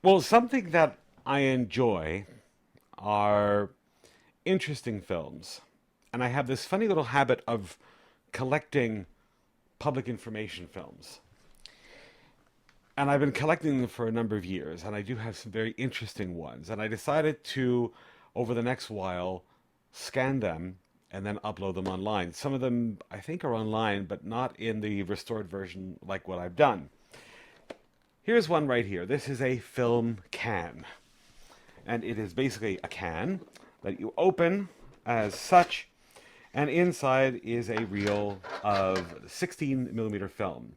Well, something that I enjoy are interesting films. And I have this funny little habit of collecting public information films. And I've been collecting them for a number of years, and I do have some very interesting ones. And I decided to, over the next while, scan them and then upload them online. Some of them I think are online, but not in the restored version like what I've done. Here's one right here. This is a film can. And it is basically a can that you open as such, and inside is a reel of 16 millimeter film.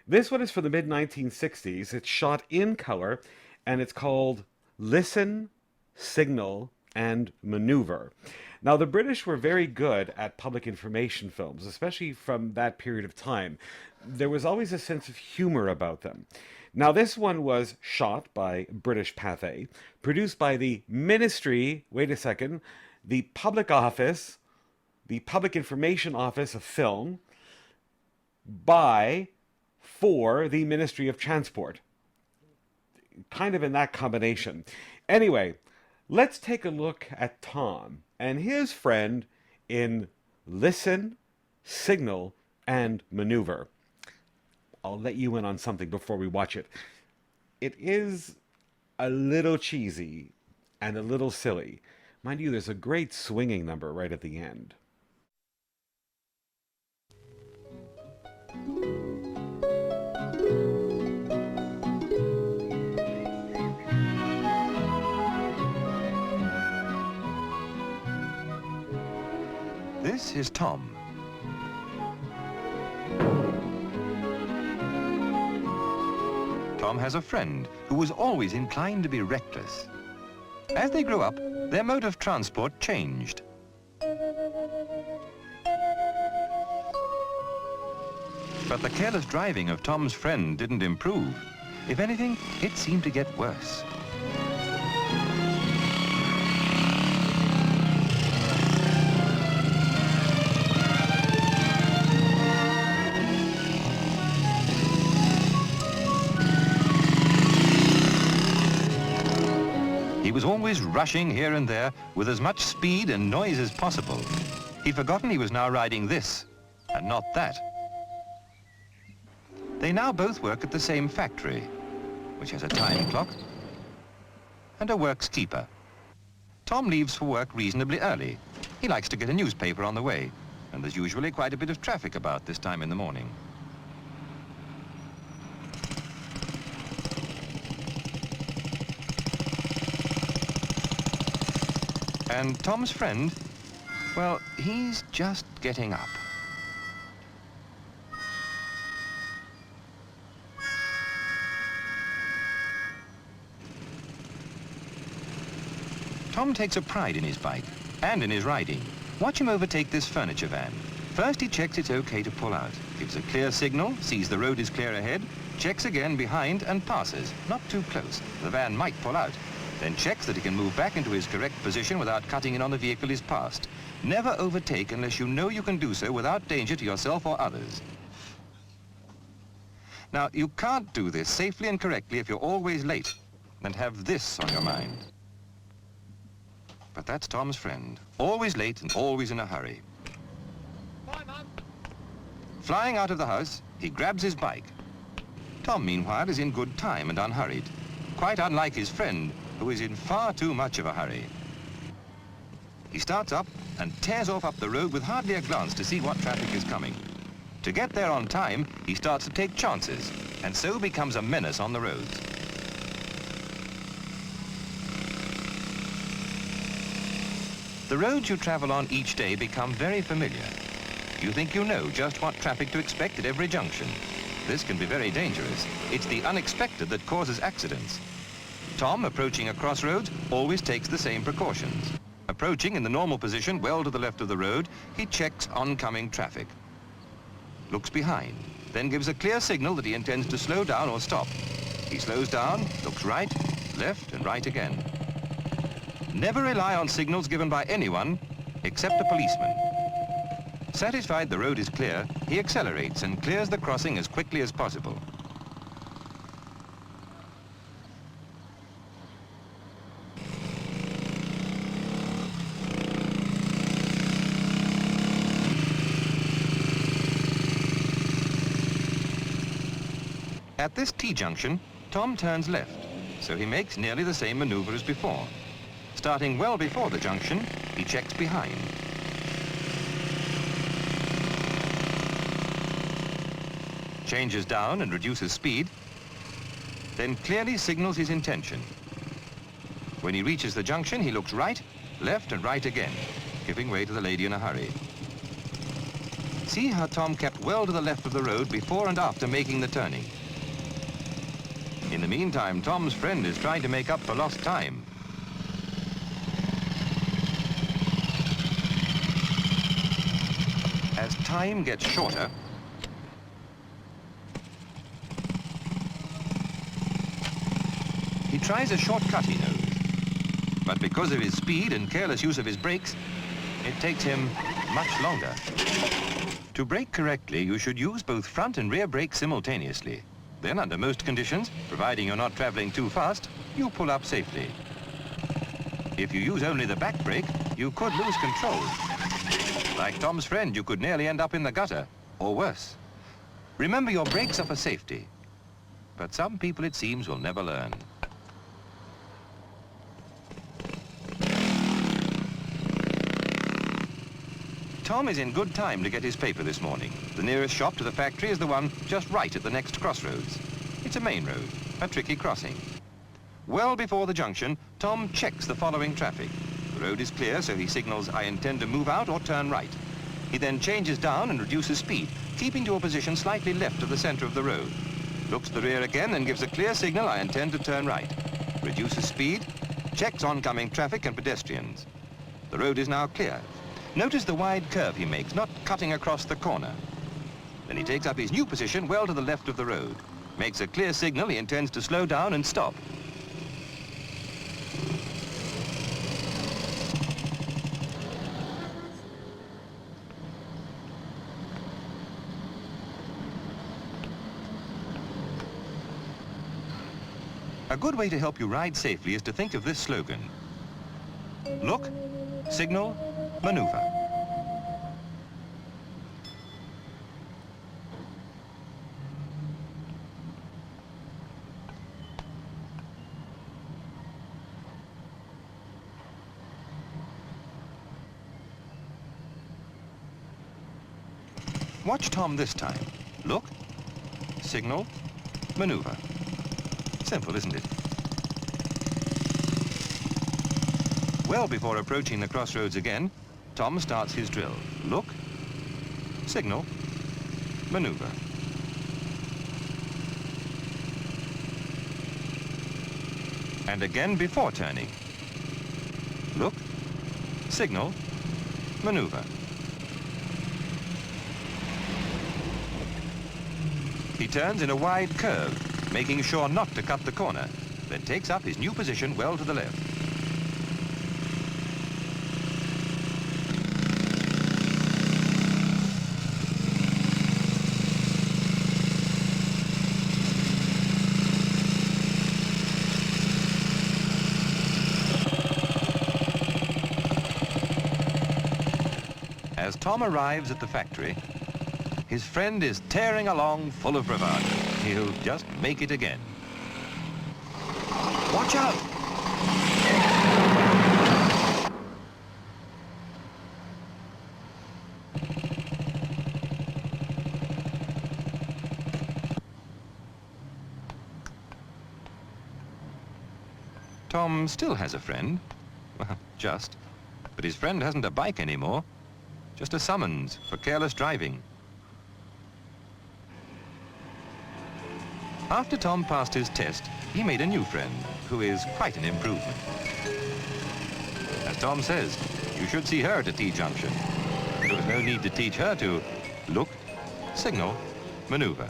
This one is from the mid 1960s. It's shot in color, and it's called Listen, Signal, and Maneuver. Now, the British were very good at public information films, especially from that period of time. There was always a sense of humor about them. Now, this one was shot by British Pathé, produced by the Ministry, wait a second, the Public Office, the Public Information Office of Film, by, for the Ministry of Transport. Kind of in that combination. Anyway, let's take a look at Tom and his friend in Listen, Signal, and Maneuver. I'll let you in on something before we watch it. It is a little cheesy and a little silly. Mind you, there's a great swinging number right at the end. This is Tom. Tom has a friend who was always inclined to be reckless. As they grew up, their mode of transport changed. But the careless driving of Tom's friend didn't improve. If anything, it seemed to get worse. He was always rushing here and there with as much speed and noise as possible. He'd forgotten he was now riding this and not that. They now both work at the same factory, which has a time clock and a works keeper. Tom leaves for work reasonably early. He likes to get a newspaper on the way, and there's usually quite a bit of traffic about this time in the morning. And Tom's friend, well, he's just getting up. Tom takes a pride in his bike and in his riding. Watch him overtake this furniture van. First he checks it's okay to pull out, gives a clear signal, sees the road is clear ahead, checks again behind and passes, not too close. The van might pull out. Then checks that he can move back into his correct position without cutting in on the vehicle he's passed. Never overtake unless you know you can do so without danger to yourself or others. Now, you can't do this safely and correctly if you're always late and have this on your mind. But that's Tom's friend, always late and always in a hurry. Bye, Mum. Flying out of the house, he grabs his bike. Tom, meanwhile, is in good time and unhurried, quite unlike his friend, who is in far too much of a hurry. He starts up and tears off up the road with hardly a glance to see what traffic is coming. To get there on time, he starts to take chances, and so becomes a menace on the roads. The roads you travel on each day become very familiar. You think you know just what traffic to expect at every junction. This can be very dangerous. It's the unexpected that causes accidents. Tom, approaching a crossroads, always takes the same precautions. Approaching in the normal position well to the left of the road, he checks oncoming traffic. Looks behind, then gives a clear signal that he intends to slow down or stop. He slows down, looks right, left and right again. Never rely on signals given by anyone except a policeman. Satisfied the road is clear, he accelerates and clears the crossing as quickly as possible. At this T-junction, Tom turns left, so he makes nearly the same maneuver as before. Starting well before the junction, he checks behind. Changes down and reduces speed, then clearly signals his intention. When he reaches the junction, he looks right, left and right again, giving way to the lady in a hurry. See how Tom kept well to the left of the road before and after making the turning. In the meantime, Tom's friend is trying to make up for lost time. As time gets shorter, he tries a shortcut he knows, but because of his speed and careless use of his brakes, it takes him much longer. To brake correctly, you should use both front and rear brakes simultaneously. Then, under most conditions, providing you're not traveling too fast, you pull up safely. If you use only the back brake, you could lose control. Like Tom's friend, you could nearly end up in the gutter, or worse. Remember, your brakes are for safety. But some people, it seems, will never learn. Tom is in good time to get his paper this morning. The nearest shop to the factory is the one just right at the next crossroads. It's a main road, a tricky crossing. Well before the junction, Tom checks the following traffic. The road is clear, so he signals, "I intend to move out or turn right." He then changes down and reduces speed, keeping to a position slightly left of the center of the road. Looks to the rear again and gives a clear signal, "I intend to turn right." Reduces speed, checks oncoming traffic and pedestrians. The road is now clear. Notice the wide curve he makes, not cutting across the corner. Then he takes up his new position well to the left of the road. Makes a clear signal he intends to slow down and stop. A good way to help you ride safely is to think of this slogan: look, signal, maneuver. Watch Tom this time. Look, signal, maneuver. Simple, isn't it? Well before approaching the crossroads again, Tom starts his drill. Look, signal, maneuver. And again before turning. Look, signal, maneuver. He turns in a wide curve, making sure not to cut the corner, then takes up his new position well to the left. As Tom arrives at the factory, his friend is tearing along full of bravado. He'll just make it again. Watch out! Tom still has a friend. Well, just. But his friend hasn't a bike anymore. Just a summons for careless driving. After Tom passed his test, he made a new friend, who is quite an improvement. As Tom says, you should see her at a T-junction. There was no need to teach her to look, signal, maneuver.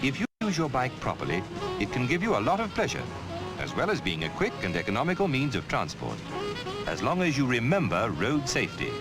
If you use your bike properly, it can give you a lot of pleasure, as well as being a quick and economical means of transport, as long as you remember road safety.